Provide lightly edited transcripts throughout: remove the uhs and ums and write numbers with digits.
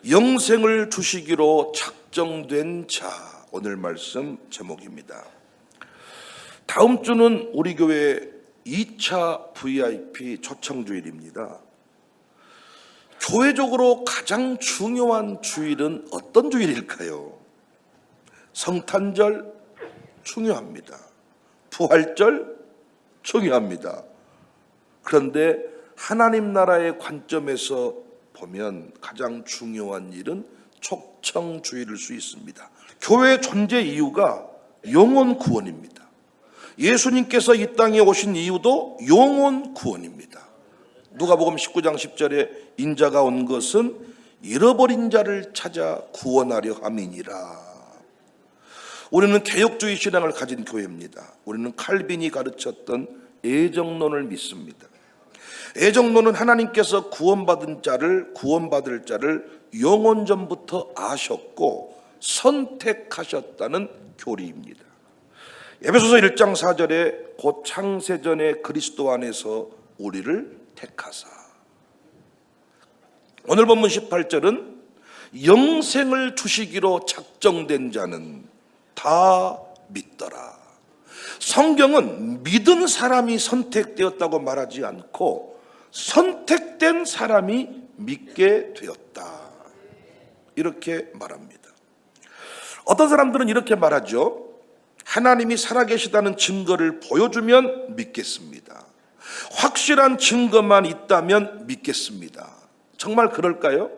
영생을 주시기로 작정된 자, 오늘 말씀 제목입니다. 다음 주는 우리 교회 2차 VIP 초청주일입니다. 교회적으로 가장 중요한 주일은 어떤 주일일까요? 성탄절 중요합니다. 부활절 중요합니다. 그런데 하나님 나라의 관점에서 보면 가장 중요한 일은 초청주일일 수 있습니다. 교회의 존재 이유가 영혼 구원입니다. 예수님께서 이 땅에 오신 이유도 영혼 구원입니다. 누가복음 19장 10절에 인자가 온 것은 잃어버린 자를 찾아 구원하려 함이니라. 우리는 개혁주의 신앙을 가진 교회입니다. 우리는 칼빈이 가르쳤던 애정론을 믿습니다. 애정론은 하나님께서 구원받을 자를 영원전부터 아셨고 선택하셨다는 교리입니다. 에베소서 1장 4절에 곧 창세전에 그리스도 안에서 우리를 택하사. 오늘 본문 18절은 영생을 주시기로 작정된 자는 다 믿더라. 성경은 믿은 사람이 선택되었다고 말하지 않고 선택된 사람이 믿게 되었다, 이렇게 말합니다. 어떤 사람들은 이렇게 말하죠. 하나님이 살아계시다는 증거를 보여주면 믿겠습니다. 확실한 증거만 있다면 믿겠습니다. 정말 그럴까요?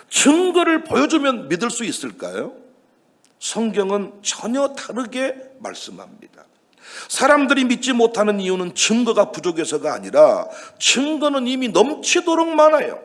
증거를 보여주면 믿을 수 있을까요? 성경은 전혀 다르게 말씀합니다. 사람들이 믿지 못하는 이유는 증거가 부족해서가 아니라 증거는 이미 넘치도록 많아요.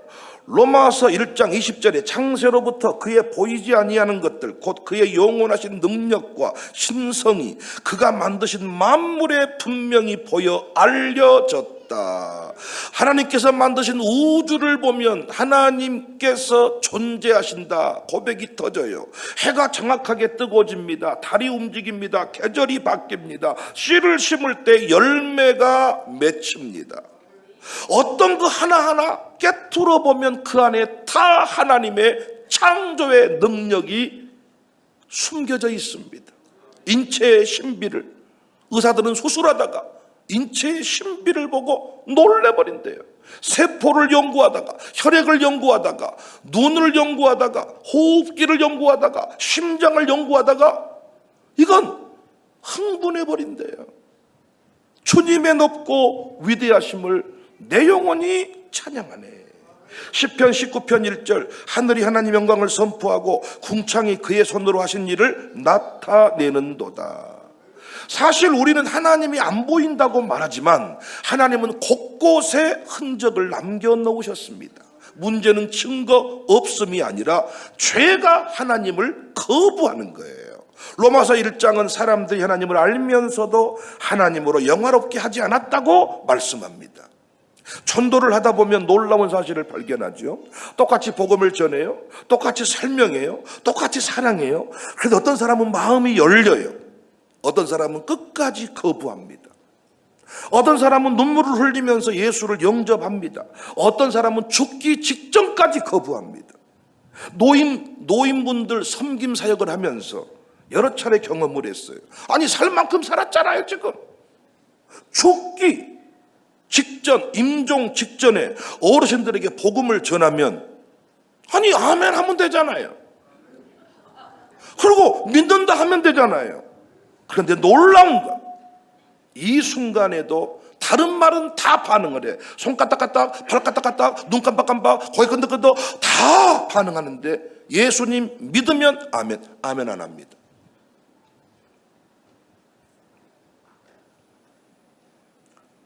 로마서 1장 20절에 창세로부터 그의 보이지 아니하는 것들 곧 그의 영원하신 능력과 신성이 그가 만드신 만물에 분명히 보여 알려졌다. 하나님께서 만드신 우주를 보면 하나님께서 존재하신다 고백이 터져요. 해가 정확하게 뜨거워집니다. 달이 움직입니다. 계절이 바뀝니다. 씨를 심을 때 열매가 맺힙니다. 어떤 그 하나하나 깨트려 보면 그 안에 다 하나님의 창조의 능력이 숨겨져 있습니다. 인체의 신비를, 의사들은 수술하다가 인체의 신비를 보고 놀래버린대요. 세포를 연구하다가, 혈액을 연구하다가, 눈을 연구하다가, 호흡기를 연구하다가, 심장을 연구하다가 이건 흥분해버린대요. 주님의 높고 위대하심을 내 영혼이 찬양하네. 시편 19편 1절 하늘이 하나님 영광을 선포하고 궁창이 그의 손으로 하신 일을 나타내는도다. 사실 우리는 하나님이 안 보인다고 말하지만 하나님은 곳곳에 흔적을 남겨놓으셨습니다. 문제는 증거 없음이 아니라 죄가 하나님을 거부하는 거예요. 로마서 1장은 사람들이 하나님을 알면서도 하나님으로 영화롭게 하지 않았다고 말씀합니다. 전도를 하다 보면 놀라운 사실을 발견하죠. 똑같이 복음을 전해요. 똑같이 설명해요. 똑같이 사랑해요. 그런데 어떤 사람은 마음이 열려요. 어떤 사람은 끝까지 거부합니다. 어떤 사람은 눈물을 흘리면서 예수를 영접합니다. 어떤 사람은 죽기 직전까지 거부합니다. 노인분들 섬김 사역을 하면서 여러 차례 경험을 했어요. 아니 살 만큼 살았잖아요. 지금 죽기 직전, 임종 직전에 어르신들에게 복음을 전하면 아니 아멘 하면 되잖아요. 그리고 믿는다 하면 되잖아요. 그런데 놀라운 건 이 순간에도 다른 말은 다 반응을 해. 손 까딱까딱, 발 까딱까딱, 눈 깜빡깜빡, 고개 끈덕끈덕 다 반응하는데 예수님 믿으면 아멘, 아멘 안 합니다.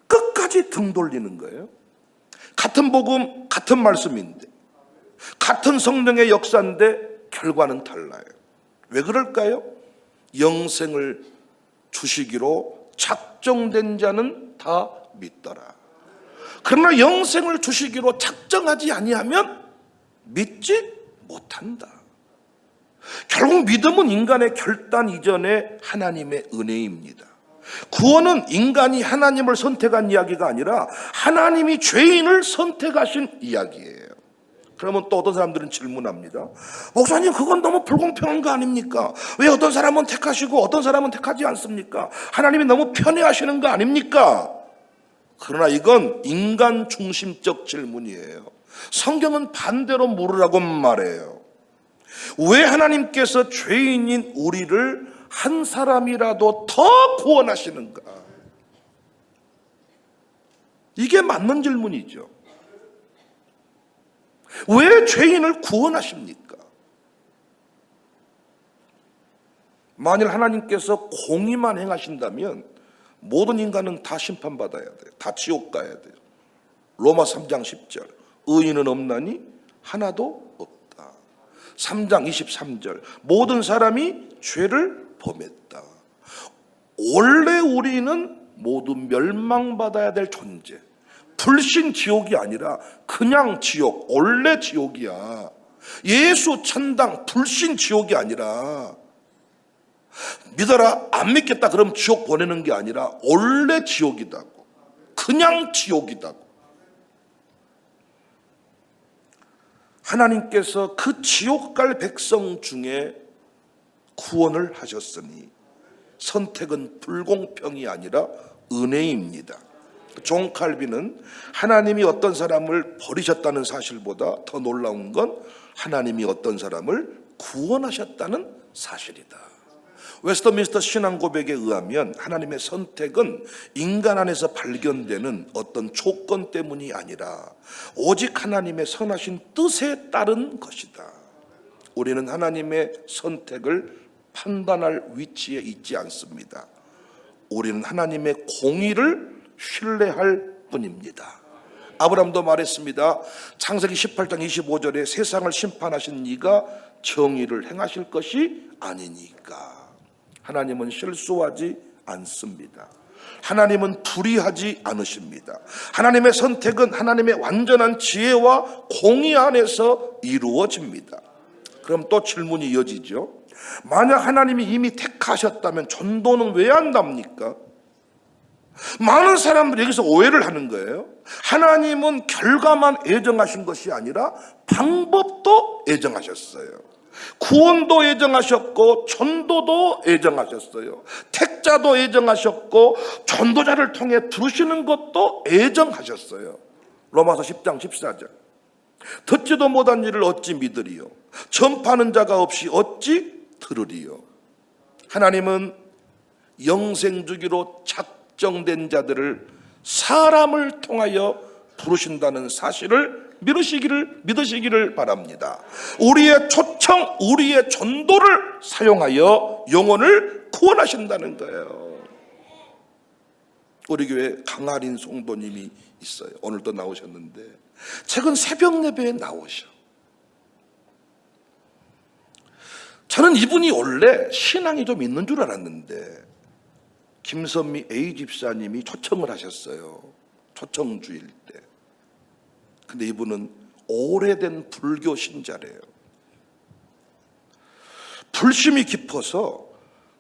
끝까지 등 돌리는 거예요. 같은 복음, 같은 말씀인데, 같은 성령의 역사인데 결과는 달라요. 왜 그럴까요? 영생을 주시기로 작정된 자는 다 믿더라. 그러나 영생을 주시기로 작정하지 아니하면 믿지 못한다. 결국 믿음은 인간의 결단 이전에 하나님의 은혜입니다. 구원은 인간이 하나님을 선택한 이야기가 아니라 하나님이 죄인을 선택하신 이야기예요. 그러면 또 어떤 사람들은 질문합니다. 목사님, 그건 너무 불공평한 거 아닙니까? 왜 어떤 사람은 택하시고 어떤 사람은 택하지 않습니까? 하나님이 너무 편애하시는 거 아닙니까? 그러나 이건 인간 중심적 질문이에요. 성경은 반대로 물으라고 말해요. 왜 하나님께서 죄인인 우리를 한 사람이라도 더 구원하시는가? 이게 맞는 질문이죠. 왜 죄인을 구원하십니까? 만일 하나님께서 공의만 행하신다면 모든 인간은 다 심판받아야 돼요. 다 지옥 가야 돼요. 로마 3장 10절, 의인은 없나니 하나도 없다. 3장 23절, 모든 사람이 죄를 범했다. 원래 우리는 모두 멸망받아야 될 존재, 불신 지옥이 아니라 그냥 지옥, 원래 지옥이야. 예수 천당, 불신 지옥이 아니라, 믿어라, 안 믿겠다 그럼 지옥 보내는 게 아니라 원래 지옥이다고, 그냥 지옥이다고. 하나님께서 그 지옥 갈 백성 중에 구원을 하셨으니 선택은 불공평이 아니라 은혜입니다. 존 칼빈은 하나님이 어떤 사람을 버리셨다는 사실보다 더 놀라운 건 하나님이 어떤 사람을 구원하셨다는 사실이다. 웨스터민스터 신앙고백에 의하면 하나님의 선택은 인간 안에서 발견되는 어떤 조건 때문이 아니라 오직 하나님의 선하신 뜻에 따른 것이다. 우리는 하나님의 선택을 판단할 위치에 있지 않습니다. 우리는 하나님의 공의를 신뢰할 뿐입니다. 아브라함도 말했습니다. 창세기 18장 25절에 세상을 심판하신 이가 정의를 행하실 것이 아니니까. 하나님은 실수하지 않습니다. 하나님은 불의하지 않으십니다. 하나님의 선택은 하나님의 완전한 지혜와 공의 안에서 이루어집니다. 그럼 또 질문이 이어지죠. 만약 하나님이 이미 택하셨다면 전도는 왜 한답니까? 많은 사람들이 여기서 오해를 하는 거예요. 하나님은 결과만 애정하신 것이 아니라 방법도 애정하셨어요. 구원도 애정하셨고 전도도 애정하셨어요. 택자도 애정하셨고 전도자를 통해 부르시는 것도 애정하셨어요. 로마서 10장 14절, 듣지도 못한 일을 어찌 믿으리요, 전파하는 자가 없이 어찌 들으리요. 하나님은 영생 주기로 작정된 자들을 사람을 통하여 부르신다는 사실을 믿으시기를 바랍니다. 우리의 초청, 우리의 전도를 사용하여 영혼을 구원하신다는 거예요. 우리 교회 강아린 성도님이 있어요. 오늘도 나오셨는데 최근 새벽 예배에 나오셔. 저는 이분이 원래 신앙이 좀 있는 줄 알았는데 김선미 A 집사님이 초청을 하셨어요. 초청주일 때. 근데 이분은 오래된 불교 신자래요. 불심이 깊어서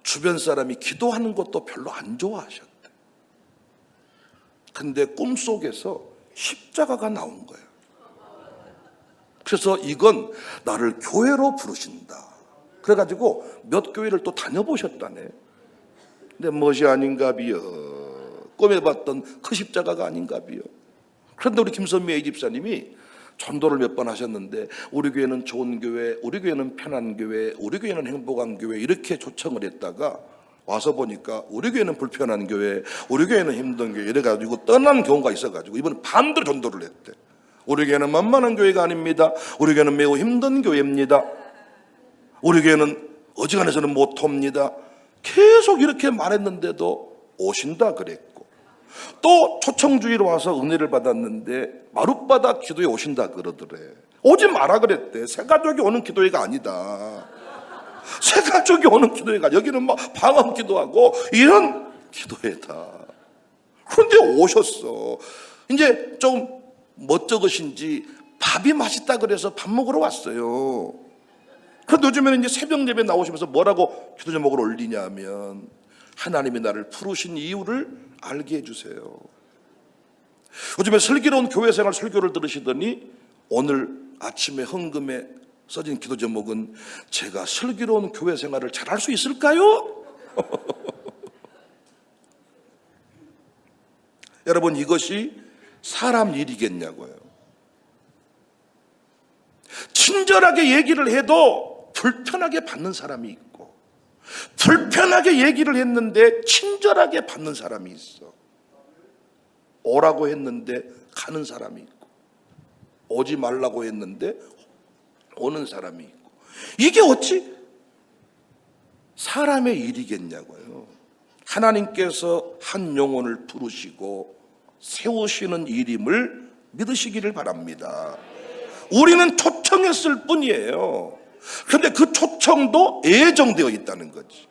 주변 사람이 기도하는 것도 별로 안 좋아하셨대. 근데 꿈속에서 십자가가 나온 거예요. 그래서 이건 나를 교회로 부르신다. 그래가지고 몇 교회를 또 다녀보셨다네. 근데 멋이 아닌가 비요. 꿈에 봤던 그 십자가가 아닌가 비요. 그런데 우리 김선미 A 집사님이 전도를 몇 번 하셨는데 우리 교회는 좋은 교회, 우리 교회는 편한 교회, 우리 교회는 행복한 교회 이렇게 초청을 했다가 와서 보니까 우리 교회는 불편한 교회, 우리 교회는 힘든 교회 이래가지고 떠난 경우가 있어가지고 이번에 반대로 전도를 했대. 우리 교회는 만만한 교회가 아닙니다. 우리 교회는 매우 힘든 교회입니다. 우리 교회는 어지간해서는 못 옵니다. 계속 이렇게 말했는데도 오신다 그랬고, 또 초청주의로 와서 은혜를 받았는데 마룻바다 기도에 오신다 그러더래. 오지 마라 그랬대. 새 가족이 오는 기도회가 아니다. 새 가족이 오는 기도회가, 여기는 막 방언 기도하고 이런 기도회다. 그런데 오셨어. 이제 좀 멋쩍으신지 밥이 맛있다 그래서 밥 먹으러 왔어요. 그런데 요즘에는 이제 새벽 예배 나오시면서 뭐라고 기도 제목을 올리냐면 하나님이 나를 부르신 이유를 알게 해주세요. 요즘에 슬기로운 교회 생활 설교를 들으시더니 오늘 아침에 헌금에 써진 기도 제목은 제가 슬기로운 교회 생활을 잘할 수 있을까요? 여러분, 이것이 사람 일이겠냐고요. 친절하게 얘기를 해도 불편하게 받는 사람이 있고, 불편하게 얘기를 했는데 친절하게 받는 사람이 있어. 오라고 했는데 가는 사람이 있고, 오지 말라고 했는데 오는 사람이 있고, 이게 어찌 사람의 일이겠냐고요. 하나님께서 한 영혼을 부르시고 세우시는 일임을 믿으시기를 바랍니다. 우리는 초청했을 뿐이에요. 그런데 그 초청도 예정되어 있다는 거지.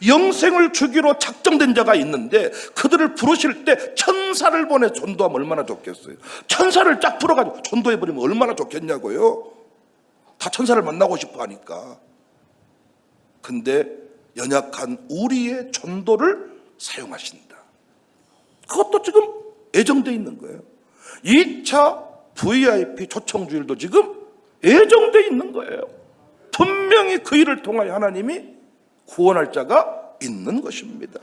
영생을 주기로 작정된 자가 있는데 그들을 부르실 때 천사를 보내 전도하면 얼마나 좋겠어요. 천사를 쫙 풀어가지고 전도해버리면 얼마나 좋겠냐고요. 다 천사를 만나고 싶어 하니까. 근데 연약한 우리의 전도를 사용하신다. 그것도 지금 예정되어 있는 거예요. 2차 VIP 초청주일도 지금 예정되어 있는 거예요. 분명히 그 일을 통하여 하나님이 구원할 자가 있는 것입니다.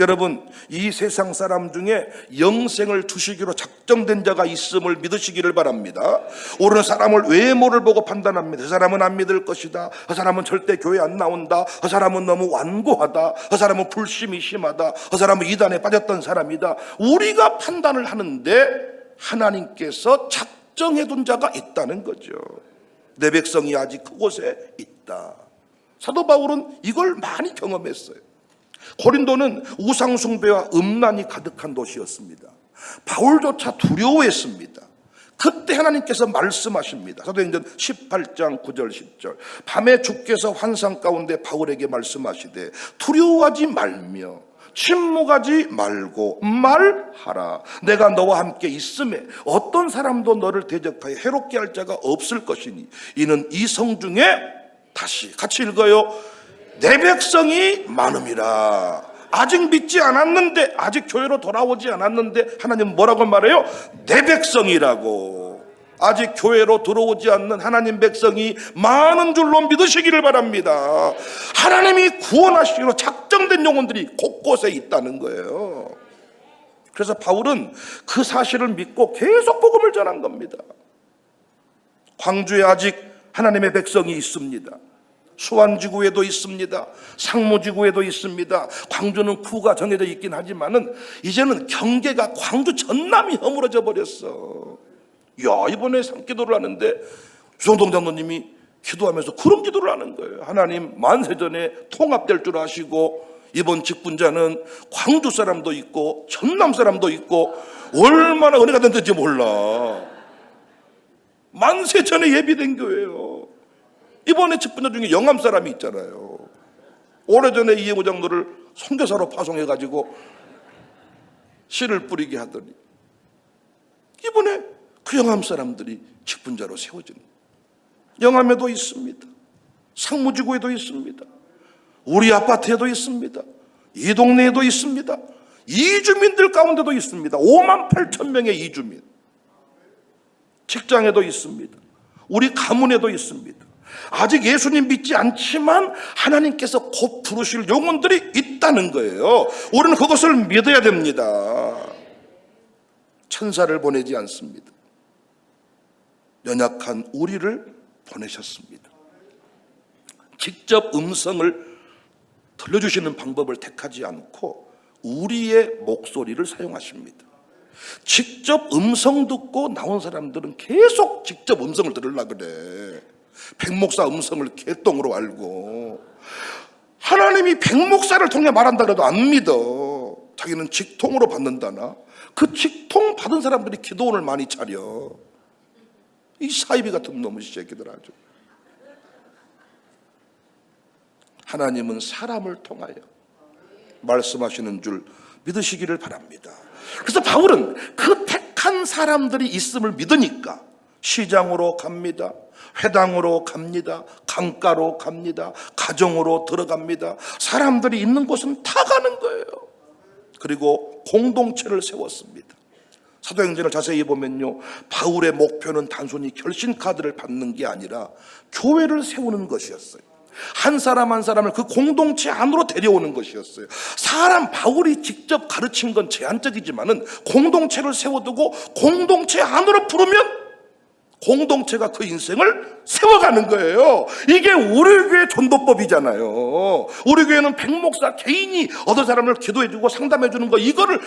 여러분, 이 세상 사람 중에 영생을 주시기로 작정된 자가 있음을 믿으시기를 바랍니다. 오르는 사람을 외모를 보고 판단합니다. 그 사람은 안 믿을 것이다. 그 사람은 절대 교회 안 나온다. 그 사람은 너무 완고하다. 그 사람은 불심이 심하다. 그 사람은 이단에 빠졌던 사람이다. 우리가 판단을 하는데 하나님께서 작정해둔 자가 있다는 거죠. 내 백성이 아직 그곳에 있다. 사도 바울은 이걸 많이 경험했어요. 고린도는 우상숭배와 음란이 가득한 도시였습니다. 바울조차 두려워했습니다. 그때 하나님께서 말씀하십니다. 사도행전 18장 9절 10절. 밤에 주께서 환상 가운데 바울에게 말씀하시되 두려워하지 말며 침묵하지 말고 말하라. 내가 너와 함께 있음에 어떤 사람도 너를 대적하여 해롭게 할 자가 없을 것이니 이는 이 성 중에, 다시 같이 읽어요, 내 백성이 많음이라. 아직 믿지 않았는데, 아직 교회로 돌아오지 않았는데 하나님 뭐라고 말해요? 내 백성이라고. 아직 교회로 들어오지 않는 하나님 백성이 많은 줄로 믿으시기를 바랍니다. 하나님이 구원하시기로 작정된 영혼들이 곳곳에 있다는 거예요. 그래서 바울은 그 사실을 믿고 계속 복음을 전한 겁니다. 광주에 아직 하나님의 백성이 있습니다. 수완지구에도 있습니다. 상무지구에도 있습니다. 광주는 구가 정해져 있긴 하지만은 이제는 경계가 광주 전남이 허물어져 버렸어. 야, 이번에 산기도를 하는데 유성동 장로님이 기도하면서 그런 기도를 하는 거예요. 하나님, 만세전에 통합될 줄 아시고 이번 직분자는 광주 사람도 있고 전남 사람도 있고 얼마나 은혜가 됐는지 몰라. 만세전에 예비된 교회예요. 이번에 직분자 중에 영암 사람이 있잖아요. 오래전에 이해무 장로를 선교사로 파송해가지고 씨를 뿌리게 하더니 이번에 그 영암 사람들이 직분자로 세워진, 영암에도 있습니다. 상무지구에도 있습니다. 우리 아파트에도 있습니다. 이 동네에도 있습니다. 이주민들 가운데도 있습니다. 5만 8천 명의 이주민. 직장에도 있습니다. 우리 가문에도 있습니다. 아직 예수님 믿지 않지만 하나님께서 곧 부르실 영혼들이 있다는 거예요. 우리는 그것을 믿어야 됩니다. 천사를 보내지 않습니다. 연약한 우리를 보내셨습니다. 직접 음성을 들려주시는 방법을 택하지 않고 우리의 목소리를 사용하십니다. 직접 음성 듣고 나온 사람들은 계속 직접 음성을 들으려고 그래. 백목사 음성을 개똥으로 알고. 하나님이 백목사를 통해 말한다 그래도 안 믿어. 자기는 직통으로 받는다나. 그 직통 받은 사람들이 기도원을 많이 차려. 이 사이비 같은 놈의 새끼들 아주. 하나님은 사람을 통하여 말씀하시는 줄 믿으시기를 바랍니다. 그래서 바울은 그 택한 사람들이 있음을 믿으니까 시장으로 갑니다. 회당으로 갑니다. 강가로 갑니다. 가정으로 들어갑니다. 사람들이 있는 곳은 다 가는 거예요. 그리고 공동체를 세웠습니다. 사도행전을 자세히 보면요, 바울의 목표는 단순히 결신카드를 받는 게 아니라 교회를 세우는 것이었어요. 한 사람 한 사람을 그 공동체 안으로 데려오는 것이었어요. 바울이 직접 가르친 건 제한적이지만은 공동체를 세워두고 공동체 안으로 부르면 공동체가 그 인생을 세워가는 거예요. 이게 우리 교회 전도법이잖아요. 우리 교회는 백목사 개인이 어떤 사람을 기도해주고 상담해주는 거, 이거를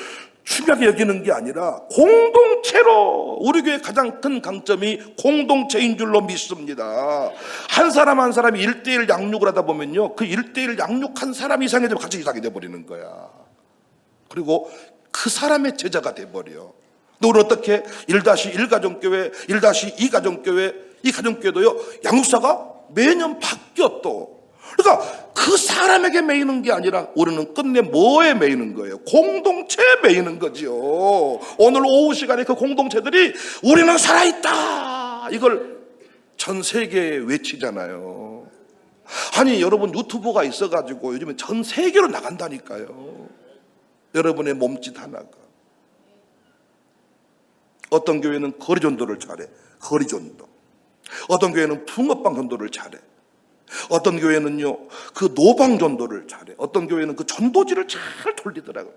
중요하게 여기는 게 아니라 공동체로, 우리 교회의 가장 큰 강점이 공동체인 줄로 믿습니다. 한 사람 한 사람이 1:1 양육을 하다 보면요, 그 1:1 양육한 사람 이상이 되면 같이 이상이 돼버리는 거야. 그리고 그 사람의 제자가 돼버려. 근데 우리는 어떻게 1-1 가정교회, 1-2 가정교회, 이 가정교회도요, 양육사가 매년 바뀌어 또. 그러니까 그 사람에게 매이는 게 아니라 우리는 끝내 뭐에 매이는 거예요? 공동체에 매이는 거지요. 오늘 오후 시간에 그 공동체들이 우리는 살아있다, 이걸 전 세계에 외치잖아요. 아니, 여러분 유튜브가 있어가지고 요즘에 전 세계로 나간다니까요. 여러분의 몸짓 하나가. 어떤 교회는 거리 전도를 잘해. 거리 전도. 어떤 교회는 붕어빵 전도를 잘해. 어떤 교회는요, 그 노방 전도를 잘해. 어떤 교회는 그 전도지를 잘 돌리더라고요.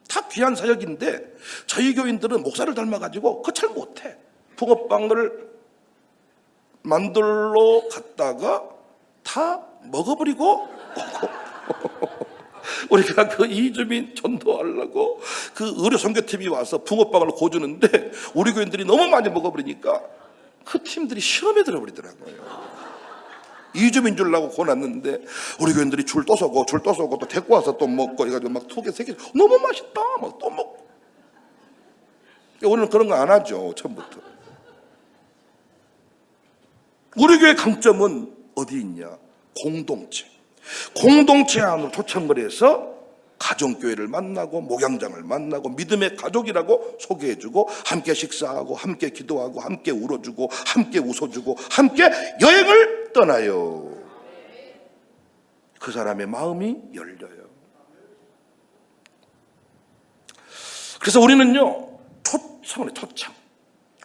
다 귀한 사역인데 저희 교인들은 목사를 닮아가지고 그거 잘 못해. 붕어빵을 만들러 갔다가 다 먹어버리고 우리가 그 이주민 전도하려고 그 의료 선교팀이 와서 붕어빵을 고주는데 우리 교인들이 너무 많이 먹어버리니까 그 팀들이 실험에 들어버리더라고요. 이주민 주려고 고놨는데 우리 교인들이 줄 또 서고 또 데리고 와서 또 먹고 해가지고 막 2개 3개 너무 맛있다 막 또 먹고. 우리는 그런 거 안 하죠. 처음부터. 우리 교회 강점은 어디 있냐? 공동체 안으로 초청을 해서 가정교회를 만나고 목양장을 만나고 믿음의 가족이라고 소개해주고 함께 식사하고 함께 기도하고 함께 울어주고 함께 웃어주고 함께 여행을 떠나요. 그 사람의 마음이 열려요. 그래서 우리는요, 초청.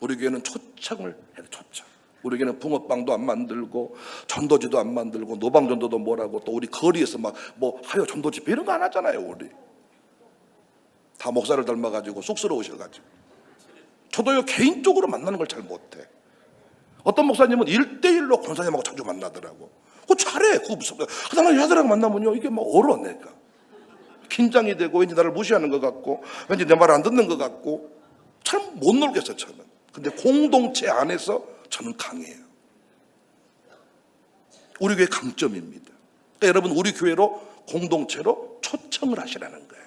우리 교회는 초청을 해요. 초청. 우리 교회는 붕어빵도 안 만들고 전도지도 안 만들고 노방전도도 뭐라고, 또 우리 거리에서 막 뭐 하여 전도 집회 이런 거 안 하잖아요. 우리 다 목사를 닮아가지고 쑥스러우셔가지고. 저도요, 개인적으로 만나는 걸 잘 못해. 어떤 목사님은 1:1로 권사님하고 자주 만나더라고. 그거 잘해. 그거 무슨, 그다음에 여자랑 만나면요, 이게 막 얼어. 내가 긴장이 되고 왠지 나를 무시하는 것 같고 왠지 내 말 안 듣는 것 같고 잘 못 놀겠어 저는. 근데 공동체 안에서 저는 강해요. 우리 교회 강점입니다. 그러니까 여러분, 우리 교회로 공동체로 초청을 하시라는 거예요.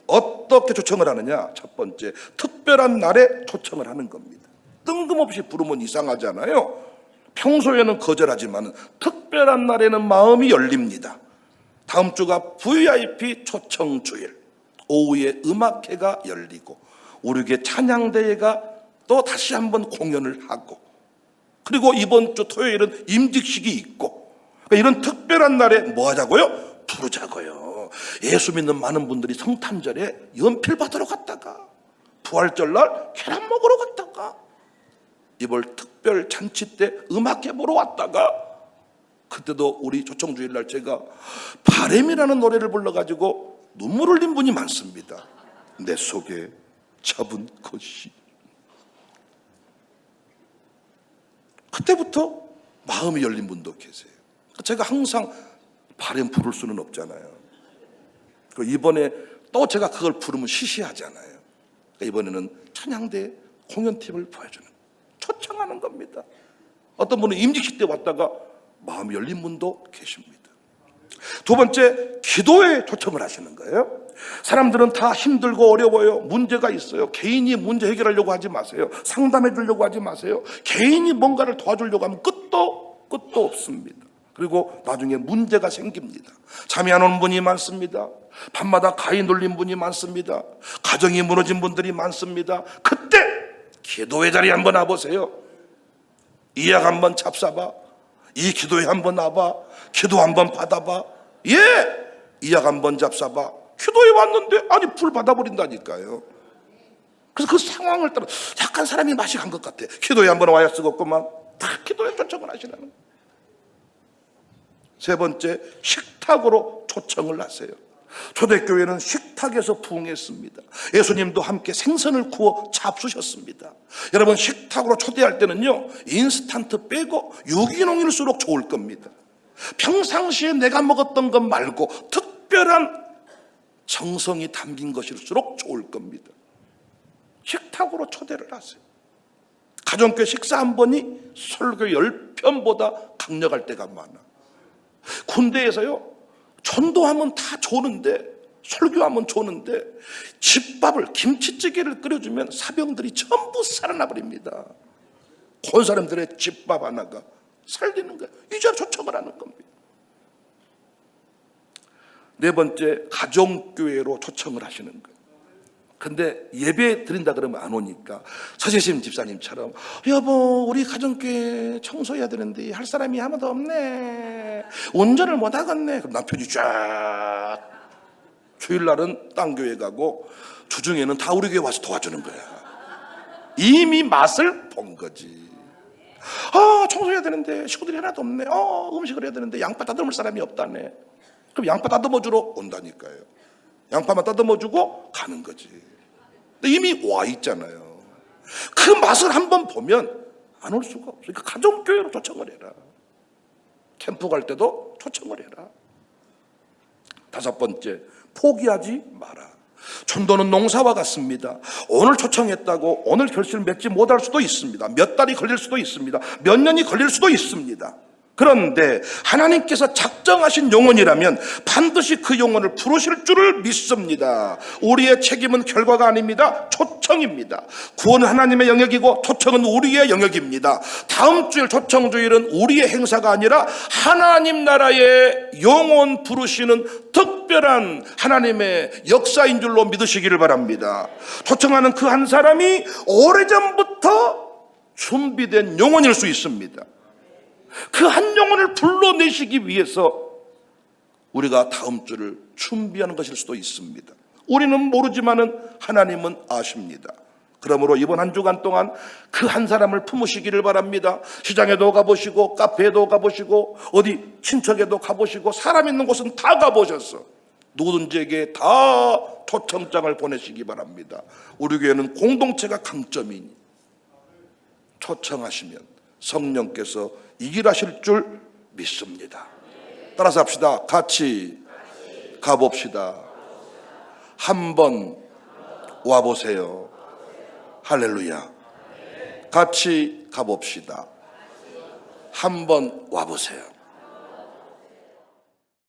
어떻게 초청을 하느냐? 첫 번째, 특별한 날에 초청을 하는 겁니다. 뜬금없이 부르면 이상하잖아요. 평소에는 거절하지만 특별한 날에는 마음이 열립니다. 다음 주가 VIP 초청 주일, 오후에 음악회가 열리고 우리 교회 찬양대회가 또 다시 한번 공연을 하고, 그리고 이번 주 토요일은 임직식이 있고, 그러니까 이런 특별한 날에 뭐 하자고요? 부르자고요. 예수 믿는 많은 분들이 성탄절에 연필 받으러 갔다가 부활절날 계란 먹으러 갔다가 이번 특별 잔치 때 음악회 보러 왔다가, 그때도 우리 초청주일날 제가 바램이라는 노래를 불러가지고 눈물 흘린 분이 많습니다. 내 속에 잡은 것이. 그때부터 마음이 열린 분도 계세요. 제가 항상 바램 부를 수는 없잖아요. 이번에 또 제가 그걸 부르면 시시하잖아요. 이번에는 찬양대 공연팀을 보여주는, 초청하는 겁니다. 어떤 분은 임직식 때 왔다가 마음이 열린 분도 계십니다. 두 번째, 기도에 초청을 하시는 거예요. 사람들은 다 힘들고 어려워요. 문제가 있어요. 개인이 문제 해결하려고 하지 마세요. 상담해 주려고 하지 마세요. 개인이 뭔가를 도와주려고 하면 끝도 없습니다. 그리고 나중에 문제가 생깁니다. 잠이 안 오는 분이 많습니다. 밤마다 가위 눌린 분이 많습니다. 가정이 무너진 분들이 많습니다. 그때 기도의 자리에 한번 와보세요. 이 약 한번 잡숴봐. 이 기도에 한번 와봐. 기도 한번 받아봐. 예, 이 약 한번 잡숴봐. 기도에 왔는데 아니 불 받아버린다니까요. 그래서 그 상황을 따라 약간 사람이 맛이 간 것 같아. 기도에 한번 와야 쓰겠구만. 다 기도에 초청을 하시라는 거예요. 세 번째, 식탁으로 초청을 하세요. 초대교회는 식탁에서 부흥했습니다. 예수님도 함께 생선을 구워 잡수셨습니다. 여러분, 식탁으로 초대할 때는요, 인스턴트 빼고 유기농일수록 좋을 겁니다. 평상시에 내가 먹었던 것 말고 특별한 정성이 담긴 것일수록 좋을 겁니다. 식탁으로 초대를 하세요. 가정교회 식사 한 번이 설교 10편보다 강력할 때가 많아. 군대에서요, 전도하면 다 좋은데, 설교하면 좋은데, 집밥을, 김치찌개를 끓여주면 사병들이 전부 살아나 버립니다. 그 사람들의 집밥 하나가 살리는 거예요. 이제 초청을 하는 겁니다. 네 번째, 가정교회로 초청을 하시는 거예요. 근데 예배 드린다 그러면 안 오니까 서재심 집사님처럼, 여보 우리 가정교회 청소해야 되는데 할 사람이 아무도 없네, 운전을 못 하겠네. 그럼 남편이 쫙 주일날은 딴 교회 가고 주중에는 다 우리 교회 와서 도와주는 거야. 이미 맛을 본 거지. 청소해야 되는데 식구들이 하나도 없네. 음식을 해야 되는데 양파 다듬을 사람이 없다네. 그럼 양파 다듬어 주러 온다니까요. 양파만 다듬어 주고 가는 거지. 근데 이미 와 있잖아요. 그 맛을 한번 보면 안 올 수가 없어. 그러니까 가정교회로 초청을 해라. 캠프 갈 때도 초청을 해라. 다섯 번째, 포기하지 마라. 전도는 농사와 같습니다. 오늘 초청했다고 오늘 결실을 맺지 못할 수도 있습니다. 몇 달이 걸릴 수도 있습니다. 몇 년이 걸릴 수도 있습니다. 그런데 하나님께서 작정하신 영혼이라면 반드시 그 영혼을 부르실 줄을 믿습니다. 우리의 책임은 결과가 아닙니다. 초청입니다. 구원은 하나님의 영역이고 초청은 우리의 영역입니다. 다음 주일 초청주일은 우리의 행사가 아니라 하나님 나라의 영혼 부르시는 특별한 하나님의 역사인 줄로 믿으시기를 바랍니다. 초청하는 그 한 사람이 오래전부터 준비된 영혼일 수 있습니다. 그 한 영혼을 불러내시기 위해서 우리가 다음 주를 준비하는 것일 수도 있습니다. 우리는 모르지만은 하나님은 아십니다. 그러므로 이번 한 주간 동안 그 한 사람을 품으시기를 바랍니다. 시장에도 가보시고 카페에도 가보시고 어디 친척에도 가보시고 사람 있는 곳은 다 가보셨어. 누구든지에게 다 초청장을 보내시기 바랍니다. 우리 교회는 공동체가 강점이니 초청하시면 성령께서 이 길 하실 줄 믿습니다. 따라서 합시다. 같이 가봅시다. 한번 와보세요. 할렐루야. 같이 가봅시다. 한번 와보세요.